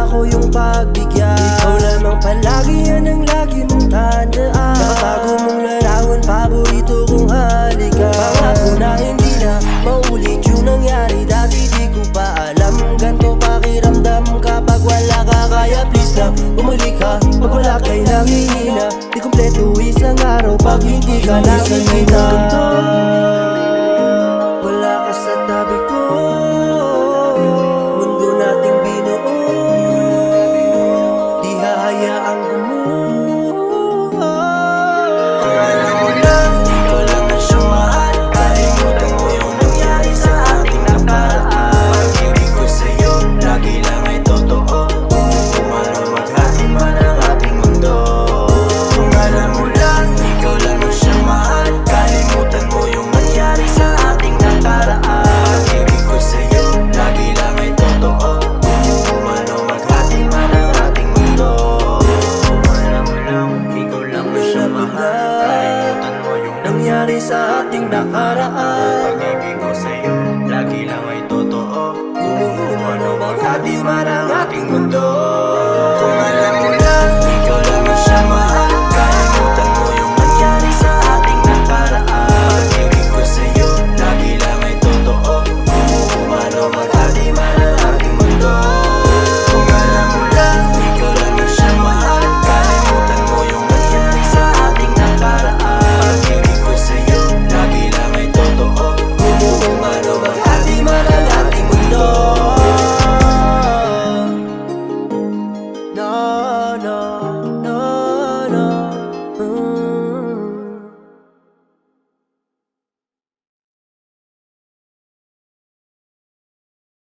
ko yung pagbigyan. Ikaw lamang palagi, yan ang lagi mong tandaan. Nakatago mong larawan, paborito kong halikan. Pangako na hindi na maulit yung nangyari dati. Di ko pa alam ganto pakiramdam kapag wala ka. Kaya please lang, bumalik ka. Pag wala ka'y nangihina, di kumpleto isang araw pag hindi ka nakikita. Wala ka sa tabi ko, mundo nating binuo, di hahayaang gumuho. Alam mo lang, ikaw lang ang siyang mahal. Kalimutan mo yung nangyari sa ating nakaraan. Pag-ibig ko sa'yo, lagi lang ay totoo. Kung ano maghati man ang ating mundo. Kung alam mo lang, ikaw lang ang siyang mahal. Kalimutan mo yung nangyari sa ating nakaraan. Pag-ibig ko sa'yo, lagi lang ay totoo. Kung ano maghati man ang ating mundo. Kung alam mo lang, ikaw lang ang siyang mahal. Kalimutan mo yung nangyari sa ating nakaraan. Pag-ibig ko sa'yo, lagi lang ay totoo. Kung ano maghati man ang ating mundo. Kung alam mo lang, ikaw lang ang siyang mahal. Kalimutan mo yung nangyari sa ating nakaraan. Pag-ibig ko sa'yo, lagi lang ay totoo. Kung ano maghati man ang ating mundo. Kung alam mo lang, ikaw lang ang siyang mahal. Kalimutan mo yung nangyari sa ating nakaraan. Pag-ibig ko sa'yo, lagi lang ay totoo. Kung ano maghati man ang ating mundo. No, no.